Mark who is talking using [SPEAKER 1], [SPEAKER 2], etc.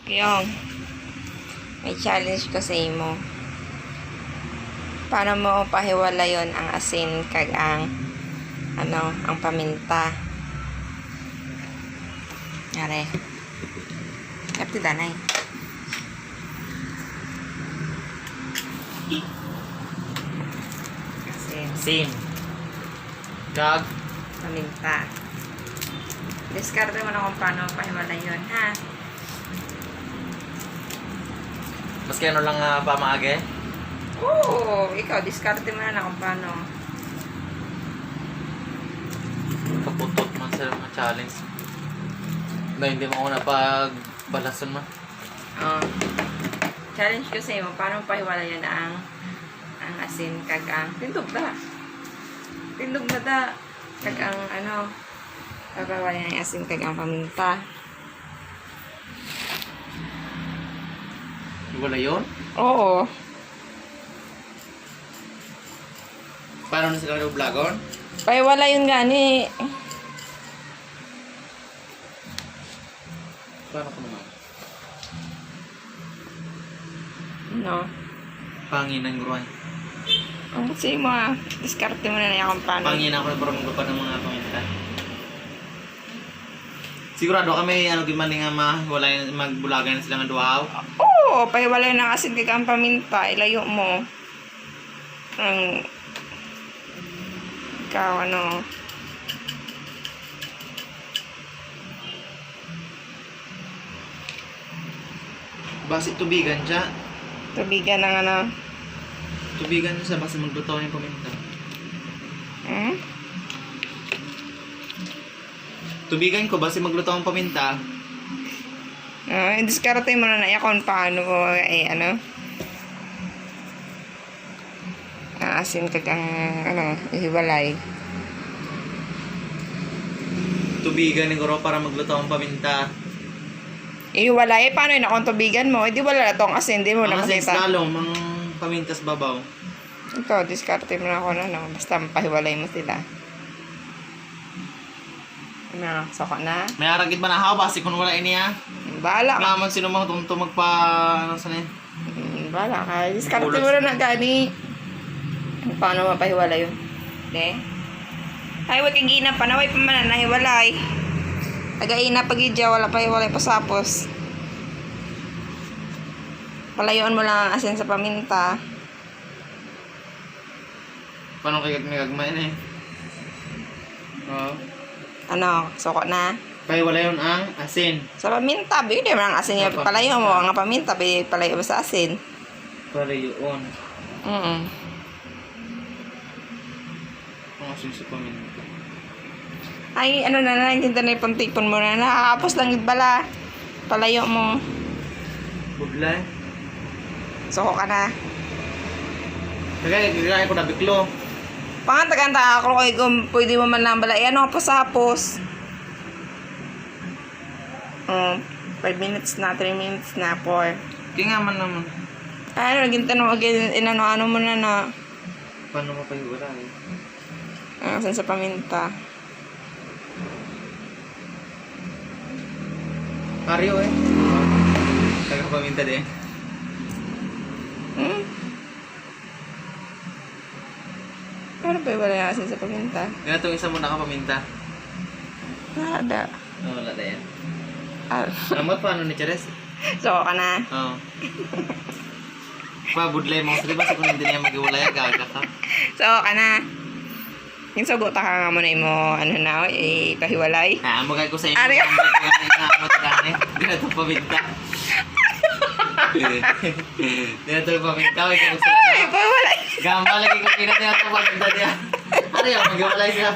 [SPEAKER 1] Yung, may challenge ko sa imo. Paano mo pahiwala yon ang asin kag ang ang paminta. Yare. Kapti danay. Asin.
[SPEAKER 2] Asin. Kag.
[SPEAKER 1] Paminta. Diskarte mo na kung paano pahiwala yon, ha?
[SPEAKER 2] Maski ano lang pamaage.
[SPEAKER 1] Oo, ikaw, diskarte mo na kung paano.
[SPEAKER 2] Kaputot man sa mga challenge. Na hindi mo na pagbalasan mo.
[SPEAKER 1] Challenge ko sa iyo, paano pahiwala yan ang asin kag ang tindog da. Tindog na da. Kag ang pahiwala yan ang asin kag ang paminta.
[SPEAKER 2] Wala yun?
[SPEAKER 1] Oo.
[SPEAKER 2] Paano na sila nag-vlogon?
[SPEAKER 1] Pahiwala yun gani.
[SPEAKER 2] Paano ko naman?
[SPEAKER 1] No.
[SPEAKER 2] Pangin ang gruay.
[SPEAKER 1] Ang kasi mo diskarte mo na yan kung paano.
[SPEAKER 2] Pangin ako na parang maglupa ng mga paminta. Sigurado kami gimaning nga magbulagan na sila nga duhaw.
[SPEAKER 1] Oo, pahiwala yun ang asin kag ang paminta. Ilayo mo. Ikaw,
[SPEAKER 2] Basi tubigan siya.
[SPEAKER 1] tubigan ng
[SPEAKER 2] Tubigan siya basi magluto yung paminta. Tubigan ko basi magluto ang paminta.
[SPEAKER 1] Diskarte mo na kung paano asin kag ang ihiwalay.
[SPEAKER 2] Tubigan ni Goro para magluto ang paminta.
[SPEAKER 1] Ihiwalay, paano yun kung tubigan mo? Hindi wala na tong asin, di mo na
[SPEAKER 2] Ang asin
[SPEAKER 1] makita.
[SPEAKER 2] lalong, ang pamintas babaw.
[SPEAKER 1] Ikaw, diskarte mo na ako basta pahiwalay mo sila. Soko na.
[SPEAKER 2] May aragid ba na haw basi kung wala iniya?
[SPEAKER 1] Bahala ka.
[SPEAKER 2] Naman sino mga tumto saan eh?
[SPEAKER 1] Bahala ka. Diskarte mo na gani. Paano mapahiwalay yun? De? Ay, wag kang ginap. Panaway pa man na nahiwalay. Tagaina pagidya, wala pahiwalay pasapos. Palayoan mo lang ang asin sa paminta.
[SPEAKER 2] Paano kayo gagmain eh? Oo.
[SPEAKER 1] Soko na.
[SPEAKER 2] Kaya wala yun ang asin.
[SPEAKER 1] Sa paminta, bigyan mo ang asin niya. Palayo mo ang paminta, palayo mo sa asin.
[SPEAKER 2] Para yun.
[SPEAKER 1] Mm.
[SPEAKER 2] Ang asin sa paminta.
[SPEAKER 1] Ay, nakinta na yung pantipon mo na. Nakakapos lang ibala. Palayo mo.
[SPEAKER 2] Budlay.
[SPEAKER 1] Soko ka na.
[SPEAKER 2] Kaya ko nabiklo.
[SPEAKER 1] Pangantaganta ako kung pwede mo man lang bala. Hapos-hapos. 5 minutes na, 3 minutes na, 4.
[SPEAKER 2] Kaya nga man naman.
[SPEAKER 1] Naging tanong again, ano mo na.
[SPEAKER 2] Paano mapahiwala eh?
[SPEAKER 1] Saan sa paminta.
[SPEAKER 2] Mario eh. Taga paminta din.
[SPEAKER 1] Ano ba wala yung asin sa paminta?
[SPEAKER 2] Nga itong isa mo nakapaminta.
[SPEAKER 1] Nada.
[SPEAKER 2] Wala na yan.
[SPEAKER 1] Ah.
[SPEAKER 2] Paano ni Cheres?
[SPEAKER 1] Soko ka na.
[SPEAKER 2] Oo. Budlay mo. Di ba sa kung hindi niya mag-iwalay, gaga ka.
[SPEAKER 1] Soko ka na. Yung sagot ka nga mo na mo, pahiwalay.
[SPEAKER 2] Magay ko sa inyo.
[SPEAKER 1] Ari.
[SPEAKER 2] Hindi na itong paminta. Hindi na itong paminta.
[SPEAKER 1] Ay, pahiwalay.
[SPEAKER 2] Gamba lagi ko pinat na itong paminta niya. Ano yung mag-iwalay siya?